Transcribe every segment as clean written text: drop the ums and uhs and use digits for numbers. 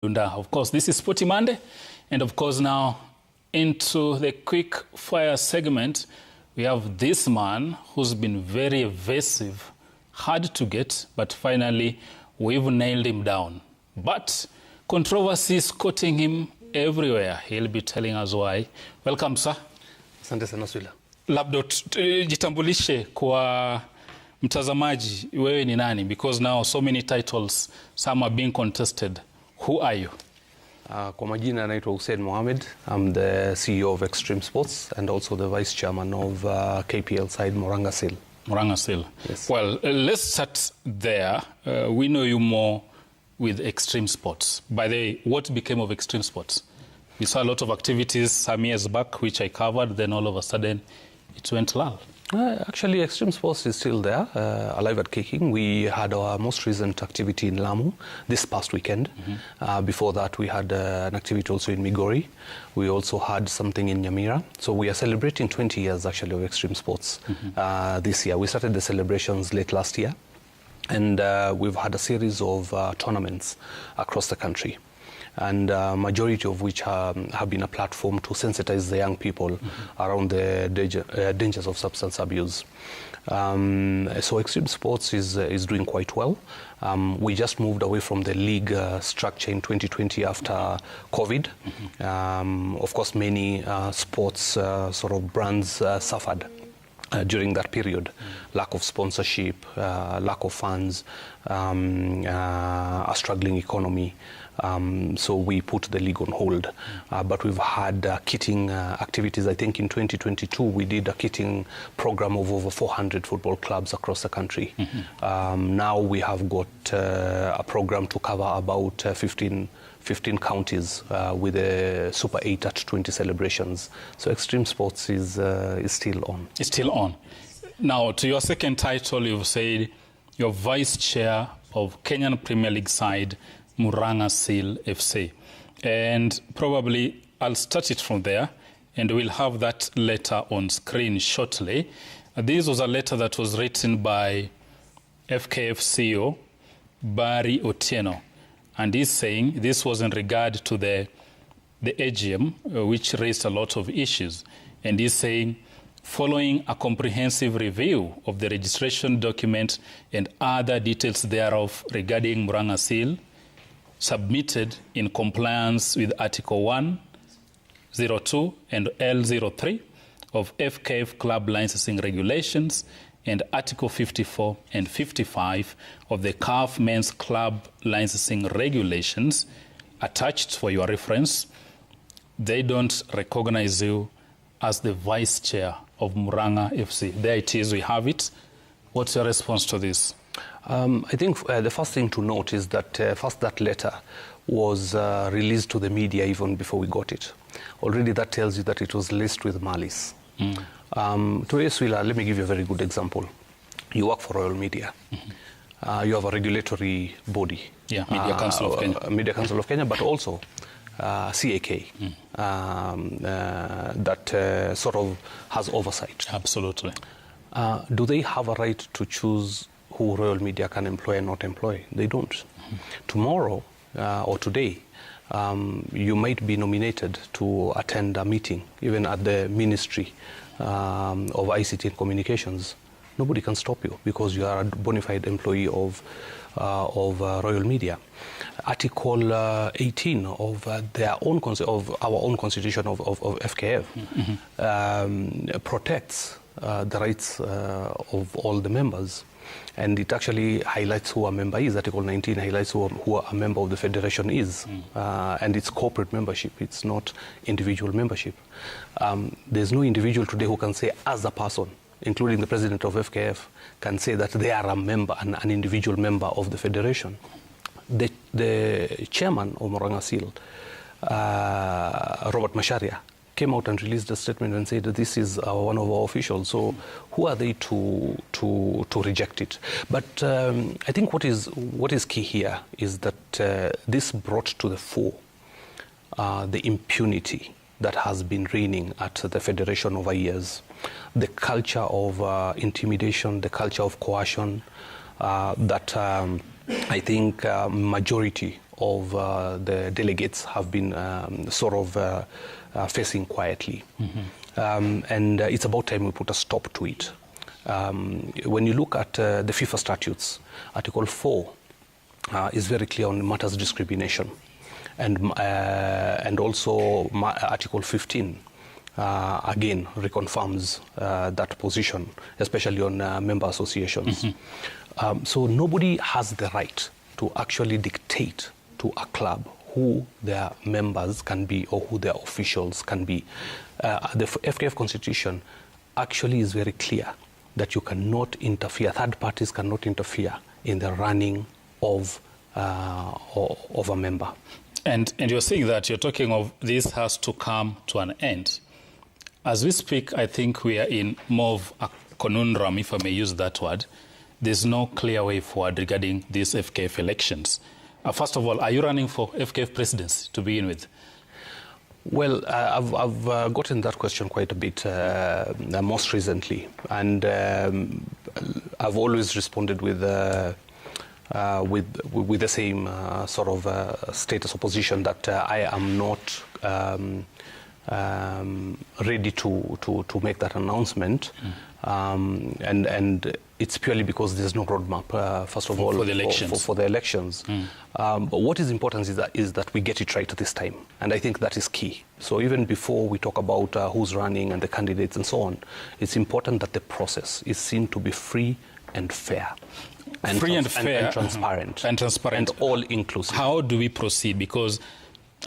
Of course, this is Sporty Monday, and of course now into the quick fire segment, we have this man who's been very evasive, hard to get, but finally we've nailed him down. But controversy is courting him everywhere. He'll be telling us why. Welcome, sir. Asante sana Swilla. Labda jitambulishe kwa mtazamaji, wewe ni nani? Because now so many titles, some are being contested. Who are you? Kwa majina naitwa Hussein Mohammed. I'm the CEO of Extreme Sports and also the Vice Chairman of KPL side Moranga Seal. Moranga Seal. Yes. Well, let's start there. We know you more with Extreme Sports. By the way, what became of Extreme Sports? We saw a lot of activities some years back, which I covered, then all of a sudden it went lull. Actually, Extreme Sports is still there, alive and kicking. We had our most recent activity in Lamu this past weekend. Before that, we had an activity also in Migori. We also had something in Nyamira. So we are celebrating 20 years actually of Extreme Sports this year. We started the celebrations late last year, and we've had a series of tournaments across the country, and majority of which have been a platform to sensitize the young people around the dangers of substance abuse. So Extreme Sports is doing quite well. We just moved away from the league structure in 2020 after COVID. Of course, many sports sort of brands suffered during that period. Lack of sponsorship, lack of funds, a struggling economy. So we put the league on hold. But we've had kitting activities. I think in 2022 we did a kitting program of over 400 football clubs across the country. Now we have got a program to cover about 15 counties with the Super 8 at 20 celebrations. So Extreme Sports is still on. It's still on. Now, to your second title, you've said you're vice chair of Kenyan Premier League side Moranga Seal FC. And probably I'll start it from there, and we'll have that letter on screen shortly. This was a letter that was written by FKF CEO Barry Otieno. And he's saying this was in regard to the AGM, which raised a lot of issues. And he's saying, following a comprehensive review of the registration document and other details thereof regarding Moranga Seal, submitted in compliance with Article 1, 02 and L03 of FKF Club Licensing Regulations and Article 54 and 55 of the CAF Men's Club Licensing Regulations, attached for your reference, they don't recognize you as the vice chair of Moranga FC. There it is, we have it. What's your response to this? I think the first thing to note is that first that letter was released to the media even before we got it. Already that tells you that it was laced with malice. To Swilla, let me give you a very good example. You work for Royal Media. You have a regulatory body. Yeah, Media Council of Kenya. Media Council of Kenya, but also CAK that sort of has oversight. Absolutely. Do they have a right to choose who Royal Media can employ and not employ? They don't. Tomorrow or today, you might be nominated to attend a meeting, even at the Ministry of ICT and Communications. Nobody can stop you because you are a bona fide employee of Royal Media. Article 18 of our own constitution of FKF protects the rights of all the members. And it actually highlights who a member is. Article 19 highlights who a member of the federation is. And it's corporate membership. It's not individual membership. There's no individual today who can say, as a person, including the president of FKF, can say that they are a member, an individual member of the federation. The chairman of Moranga Seal, Robert Masharia, came out and released a statement and said that this is one of our officials. So who are they to reject it? But I think what is key here is that this brought to the fore the impunity that has been reigning at the federation over years, the culture of intimidation, the culture of coercion that I think majority of the delegates have been sort of facing quietly. And it's about time we put a stop to it. When you look at the FIFA statutes, Article 4 is very clear on matters of discrimination. And also Article 15 again reconfirms that position, especially on member associations. So nobody has the right to actually dictate to a club who their members can be or who their officials can be. The FKF Constitution actually is very clear that you cannot interfere, third parties cannot interfere in the running of a member. And you're saying that you're talking of this has to come to an end. As we speak, I think we are in more of a conundrum, if I may use that word. There's no clear way forward regarding these FKF elections. First of all, are you running for FKF presidency to begin with? Well, I've gotten that question quite a bit most recently, and I've always responded with the same sort of status of position that I am not ready to make that announcement, and it's purely because there's no roadmap, first of all, for the elections. For the elections. But what is important is that we get it right this time, and I think that is key. So even before we talk about who's running and the candidates and so on, it's important that the process is seen to be free and fair. And transparent. And all-inclusive. How do we proceed? Because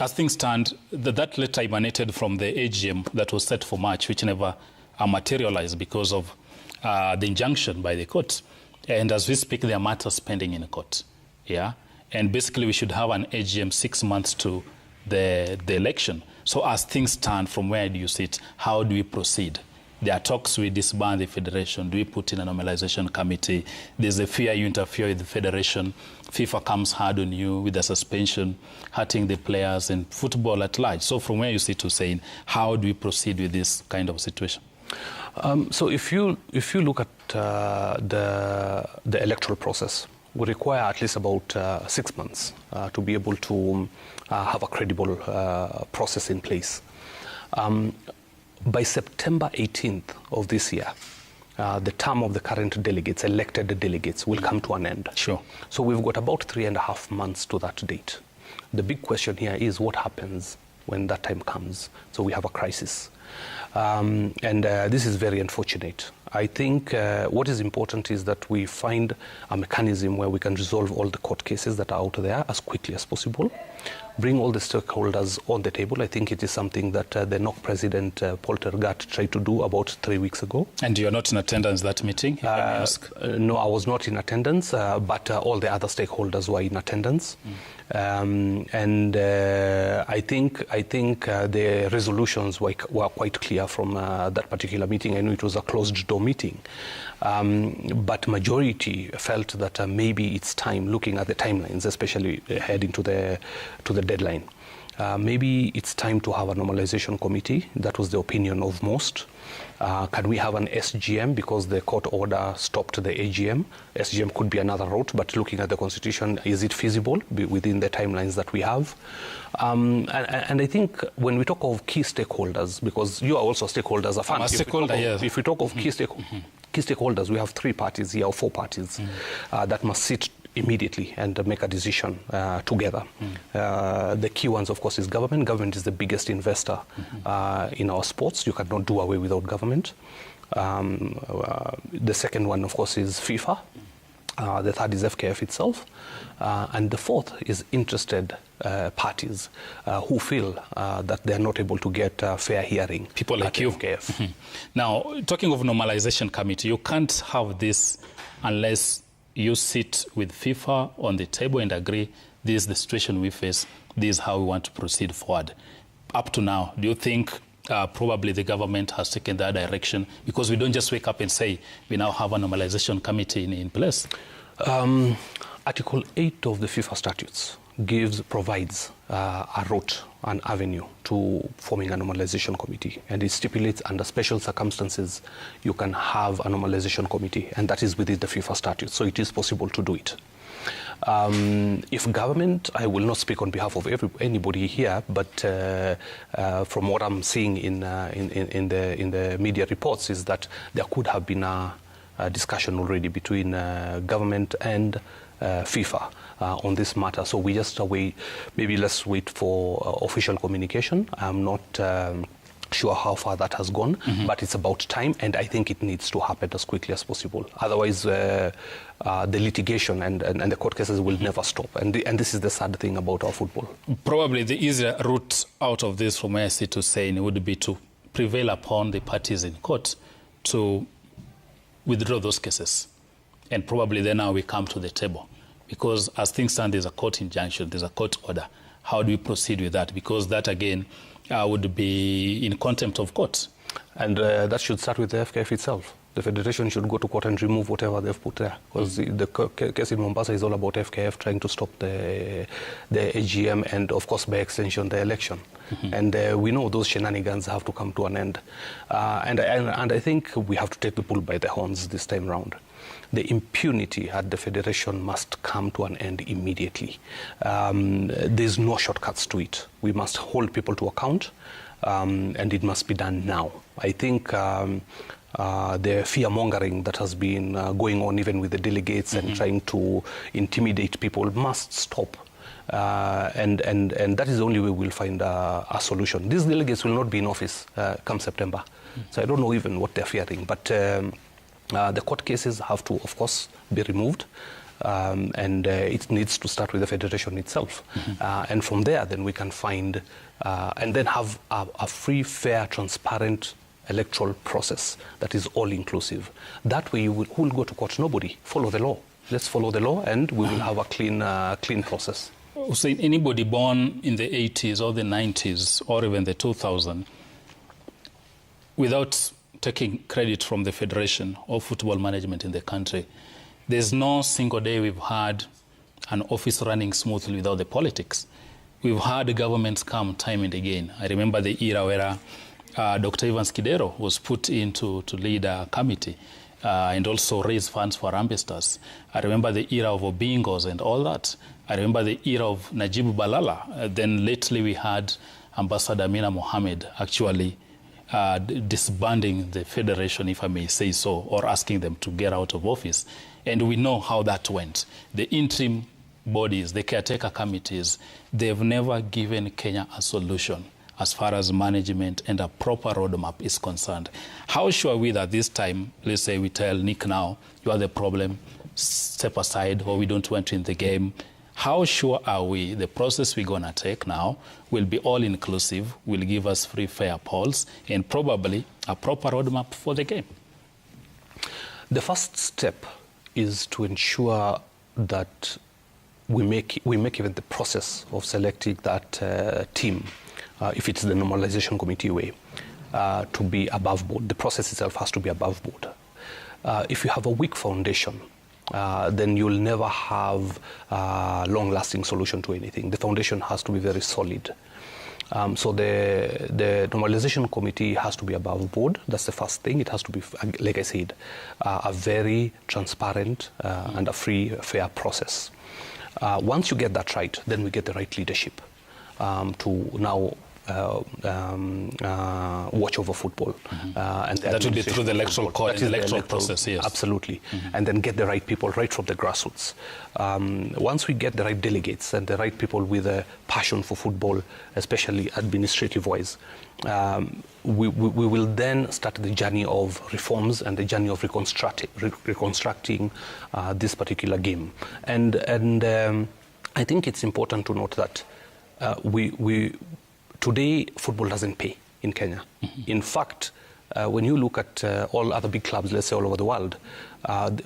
as things stand, that letter emanated from the AGM that was set for March, which never materialized because of the injunction by the court. And as we speak, there are matters pending in the court. Yeah? And basically, we should have an AGM 6 months to the election. So as things stand, from where do you sit? How do we proceed? There are talks, we disband the federation. Do we put in a normalization committee? There's a fear you interfere with the federation. FIFA comes hard on you with a suspension, hurting the players and football at large. So from where you sit to saying, how do we proceed with this kind of situation? So if you look at the electoral process, we require at least about 6 months to be able to have a credible process in place. By September 18th of this year, the term of the current delegates, elected delegates, will come to an end. Sure. So we've got about 3.5 months to that date. The big question here is what happens when that time comes. So we have a crisis. And this is very unfortunate. I think what is important is that we find a mechanism where we can resolve all the court cases that are out there as quickly as possible, bring all the stakeholders on the table. I think it is something that the NOC President Paul Tergat tried to do about 3 weeks ago. And you're not in attendance at that meeting, if I may ask? No, I was not in attendance, but all the other stakeholders were in attendance. And I think the resolutions were quite clear from that particular meeting. I know it was a closed-door meeting, but majority felt that maybe it's time, looking at the timelines, especially heading to the deadline. Maybe it's time to have a normalization committee. That was the opinion of most. Can we have an SGM because the court order stopped the AGM? SGM could be another route, but looking at the Constitution, is it feasible within the timelines that we have? And I think when we talk of key stakeholders, because you are also stakeholders, I'm a stakeholder, yes. If we talk of key stakeholders, we have 3 parties here, or 4 parties that must sit immediately and make a decision together. The key ones, of course, is government. Government is the biggest investor in our sports. You cannot do away without government. The second one, of course, is FIFA. The third is FKF itself. And the fourth is interested parties who feel that they're not able to get fair hearing. People like you. FKF. Now, talking of normalization committee, you can't have this unless you sit with FIFA on the table and agree, this is the situation we face, this is how we want to proceed forward. Up to now, do you think probably the government has taken that direction? Because we don't just wake up and say, we now have a normalization committee in place. Article 8 of the FIFA statutes provides a route, an avenue to forming a normalization committee, and it stipulates under special circumstances you can have a normalization committee, and that is within the FIFA statute, so it is possible to do it. If government, I will not speak on behalf of anybody here, but from what I'm seeing in the media reports is that there could have been a discussion already between government and FIFA on this matter. So we just wait. Maybe let's wait for official communication. I'm not sure how far that has gone, but it's about time, and I think it needs to happen as quickly as possible. Otherwise, the litigation and the court cases will never stop. And this is the sad thing about our football. Probably the easier route out of this, from where I sit to saying, would be to prevail upon the parties in court to withdraw those cases. And probably then now we come to the table. Because as things stand, there's a court injunction, there's a court order. How do we proceed with that? Because that, again, would be in contempt of court. And that should start with the FKF itself. The Federation should go to court and remove whatever they've put there. Because the case in Mombasa is all about FKF trying to stop the AGM and, of course, by extension, the election. And we know those shenanigans have to come to an end. And I think we have to take the bull by the horns this time round. The impunity at the Federation must come to an end immediately. There's no shortcuts to it. We must hold people to account, and it must be done now. I think the fear-mongering that has been going on even with the delegates and trying to intimidate people must stop. And that is the only way we'll find a solution. These delegates will not be in office come September. So I don't know even what they're fearing. But the court cases have to, of course, be removed. And it needs to start with the Federation itself. And from there, then we can find and then have a free, fair, transparent electoral process that is all-inclusive. That way, who will go to court? Nobody. Follow the law. Let's follow the law, and we will have a clean process. Hussein, anybody born in the 80s or the 90s or even the 2000s, without taking credit from the Federation or football management in the country, there's no single day we've had an office running smoothly without the politics. We've had governments come time and again. I remember the era where Dr. Ivan Skidero was put in to lead a committee and also raise funds for ambassadors. I remember the era of Obingos and all that. I remember the era of Najib Balala. Then lately we had Ambassador Mohammed actually disbanding the Federation, if I may say so, or asking them to get out of office. And we know how that went. The interim bodies, the caretaker committees, they've never given Kenya a solution as far as management and a proper roadmap is concerned. How sure are we that this time, let's say we tell Nick now, you are the problem, step aside, or we don't want you in the game. How sure are we the process we're going to take now will be all-inclusive, will give us free, fair polls, and probably a proper roadmap for the game? The first step is to ensure that we make even the process of selecting that team, if it's the normalization committee way, to be above board. The process itself has to be above board. If you have a weak foundation, then you'll never have a long-lasting solution to anything. The foundation has to be very solid. So the normalization committee has to be above board. That's the first thing. It has to be, like I said, a very transparent and a free, fair process. Once you get that right, then we get the right leadership to now watch over football. And that will be through the electoral court, the electoral process, yes. Absolutely. And then get the right people right from the grassroots. Once we get the right delegates and the right people with a passion for football, especially administrative-wise, we will then start the journey of reforms and the journey of reconstructing this particular game. And I think it's important to note that today, football doesn't pay in Kenya. In fact, when you look at all other big clubs, let's say all over the world,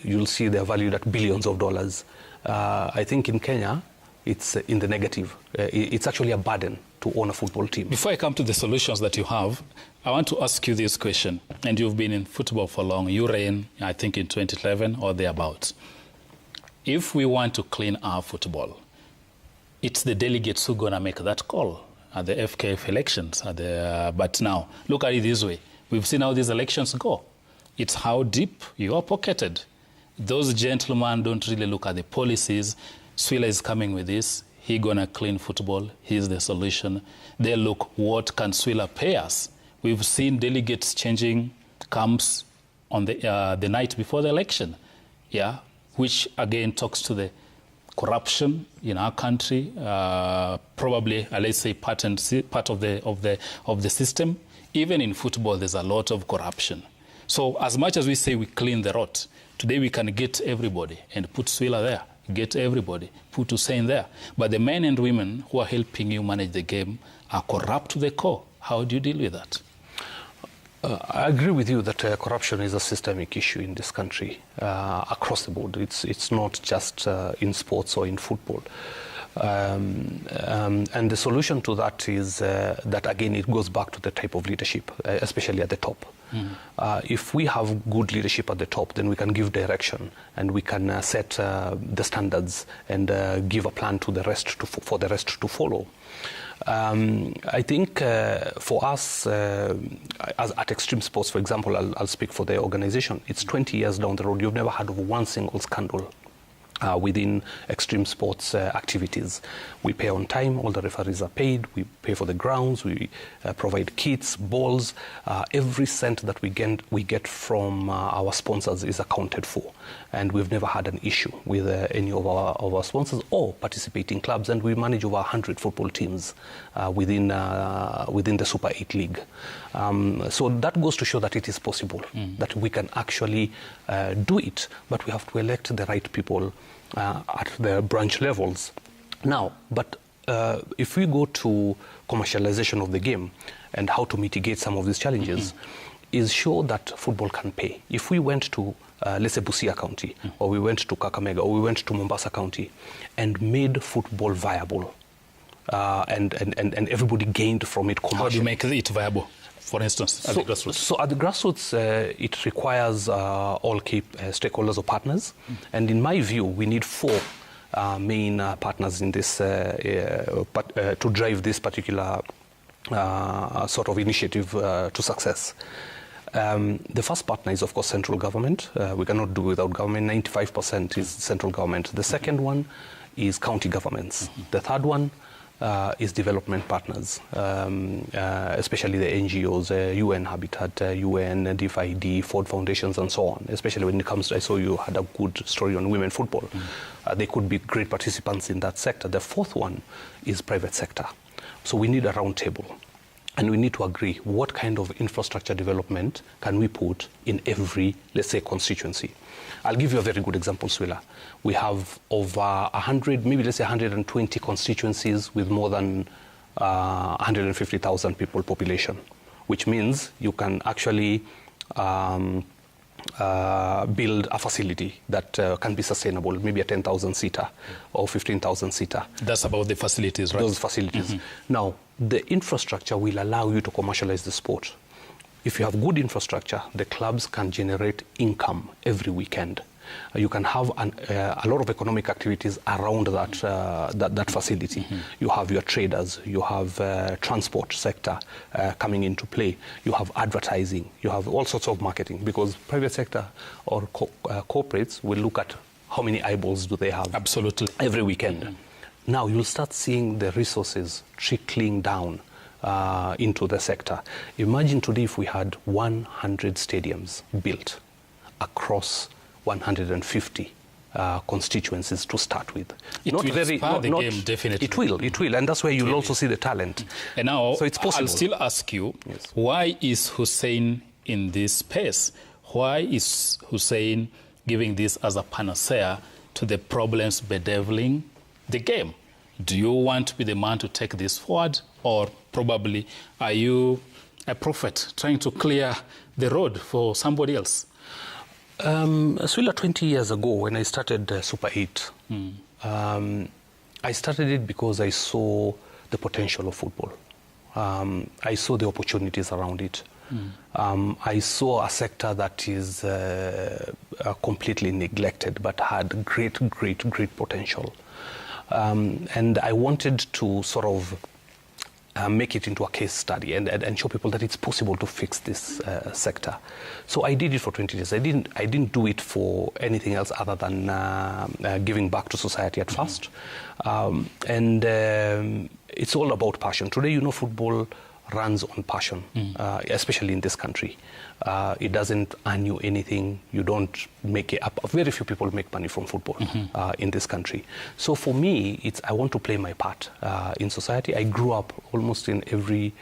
you'll see they're valued at billions of dollars. I think in Kenya, it's in the negative. It's actually a burden to own a football team. Before I come to the solutions that you have, I want to ask you this question. And you've been in football for long. You ran, I think, in 2011 or thereabouts. If we want to clean our football, it's the delegates who are going to make that call at the FKF elections. But now, look at it this way. We've seen how these elections go. It's how deep you are pocketed. those gentlemen don't really look at the policies. Swilla is coming with this. He gonna clean football. He's the solution. They look, what can Swilla pay us? We've seen delegates changing camps on the night before the election, yeah, which again talks to the corruption in our country. Probably, let's say, part of the system. Even in football, there's a lot of corruption. So as much as we say we clean the rot, today we can get everybody and put Swilla there. Get everybody, put Hussein there. But the men and women who are helping you manage the game are corrupt to the core. How do you deal with that? I agree with you that corruption is a systemic issue in this country across the board. It's not just in sports or in football. And the solution to that is that, again, it goes back to the type of leadership, especially at the top. If we have good leadership at the top, then we can give direction and we can set the standards and give a plan to the rest for the rest to follow. I think for us, as at Extreme Sports, for example, I'll speak for the organization, it's 20 years down the road. You've never heard of one single scandal within Extreme Sports activities. We pay on time, all the referees are paid, we pay for the grounds, we provide kits, balls. Every cent that we get from our sponsors is accounted for. And we've never had an issue with any of our sponsors or participating clubs. And we manage over 100 football teams within the Super 8 League. So that goes to show that it is possible, that we can actually do it, but we have to elect the right people at the branch levels. Now, but if we go to commercialization of the game and how to mitigate some of these challenges, is show that football can pay. If we went to, let's say, Busia County, or we went to Kakamega, or we went to Mombasa County, and made football viable, and everybody gained from it commercially. How do you make it viable? For instance, at the grassroots? So at the grassroots, it requires all key stakeholders or partners. And in my view, we need four main partners in this to drive this particular sort of initiative to success. The first partner is, of course, central government. We cannot do without government. 95% is central government. The second one is county governments. The third one is development partners, especially the NGOs, UN Habitat, UN, DFID, Ford Foundations, and so on. Especially when it comes to, I saw you had a good story on women football. They could be great participants in that sector. The fourth one is private sector. So we need a round table. And we need to agree what kind of infrastructure development can we put in every, let's say, constituency. I'll give you a very good example, Swilla. We have over 100, maybe let's say 120 constituencies with more than 150,000 people population, which means you can actually build a facility that can be sustainable, maybe a 10,000 seater or 15,000 seater. That's about the facilities, right? Those facilities. Now, the infrastructure will allow you to commercialize the sport. If you have good infrastructure, the clubs can generate income every weekend. You can have a lot of economic activities around that facility. You have your traders, you have transport sector coming into play, you have advertising, you have all sorts of marketing, because private sector or corporates will look at how many eyeballs do they have. Absolutely. Every weekend. Now you'll start seeing the resources trickling down into the sector. Imagine today if we had 100 stadiums built across 150 constituencies to start with. It will inspire the game, definitely. It will, and that's where you'll also see the talent. And now, so it's possible. I'll still ask you, why is Hussein in this space? Why is Hussein giving this as a panacea to the problems bedeviling the game? Do you want to be the man to take this forward, or probably are you a prophet trying to clear the road for somebody else? Swilla, 20 years ago when I started Super 8, I started it because I saw the potential of football. I saw the opportunities around it. I saw a sector that is completely neglected but had great potential. And I wanted to sort of make it into a case study and show people that it's possible to fix this sector. So I did it for 20 years. I didn't do it for anything else other than giving back to society at first. It's all about passion. Today, football runs on passion, especially in this country. It doesn't earn you anything. You don't make it up. Very few people make money from football in this country. So for me, I want to play my part in society. I grew up almost in every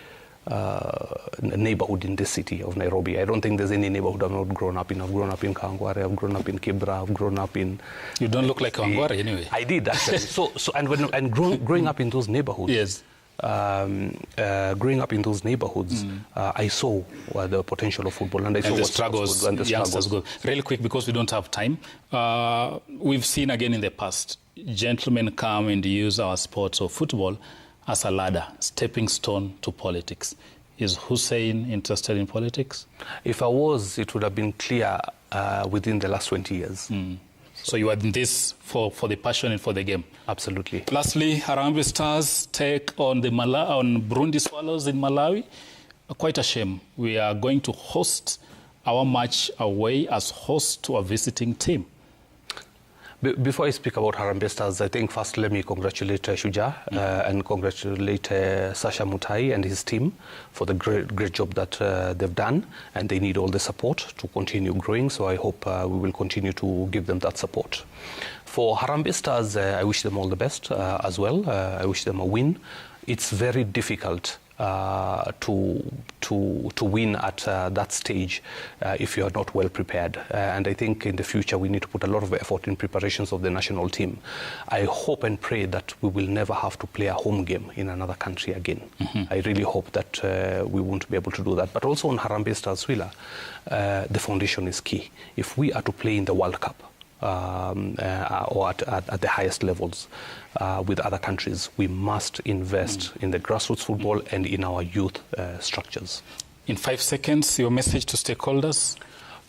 neighborhood in this city of Nairobi. I don't think there's any neighborhood I've not grown up in. I've grown up in Kawangware, I've grown up in Kibra, I've grown up in... You don't look like Kawangware anyway. I did, actually. Growing up in those neighborhoods, yes. Growing up in those neighborhoods, I saw the potential of football and I saw the struggles. And the struggles. Good. Really quick, because we don't have time. We've seen again in the past, gentlemen come and use our sports or football as a ladder, stepping stone to politics. Is Hussein interested in politics? If I was, it would have been clear within the last 20 years. So you are in this for the passion and for the game? Absolutely. Lastly, Harambee Stars take on on Burundi Swallows in Malawi. Quite a shame. We are going to host our match away as host to a visiting team. Before I speak about Harambee Stars, I think first let me congratulate Shuja and congratulate Sasha Mutai and his team for the great job that they've done, and they need all the support to continue growing, so I hope we will continue to give them that support. For Harambee Stars, I wish them all the best as well. I wish them a win. It's very difficult to win at that stage if you are not well prepared. And I think in the future we need to put a lot of effort in preparations of the national team. I hope and pray that we will never have to play a home game in another country again. I really hope that we won't be able to do that. But also on Harambee Stars Swilla, the foundation is key. If we are to play in the World Cup, or at the highest levels with other countries, we must invest in the grassroots football and in our youth structures. In 5 seconds, your message to stakeholders?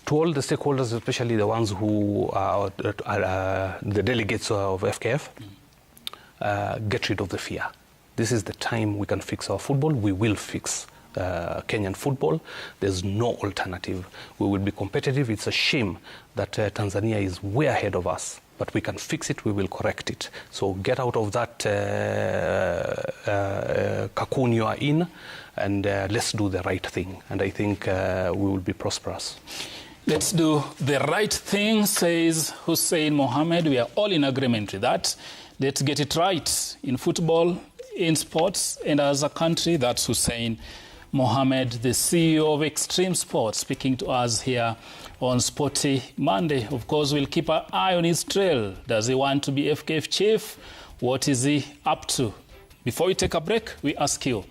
To all the stakeholders, especially the ones who are the delegates of FKF, get rid of the fear. This is the time we can fix our football. We will fix Kenyan football. There's no alternative. We will be competitive. It's a shame that Tanzania is way ahead of us, but we can fix it. We will correct it. So get out of that cocoon you are in, and let's do the right thing. And I think we will be prosperous. Let's do the right thing, says Hussein Mohammed. We are all in agreement with that. Let's get it right in football, in sports, and as a country. That's Hussein Mohammed, the CEO of Extreme Sports, speaking to us here on Sporty Monday. Of course, we'll keep an eye on his trail. Does he want to be FKF chief? What is he up to? Before we take a break, we ask you,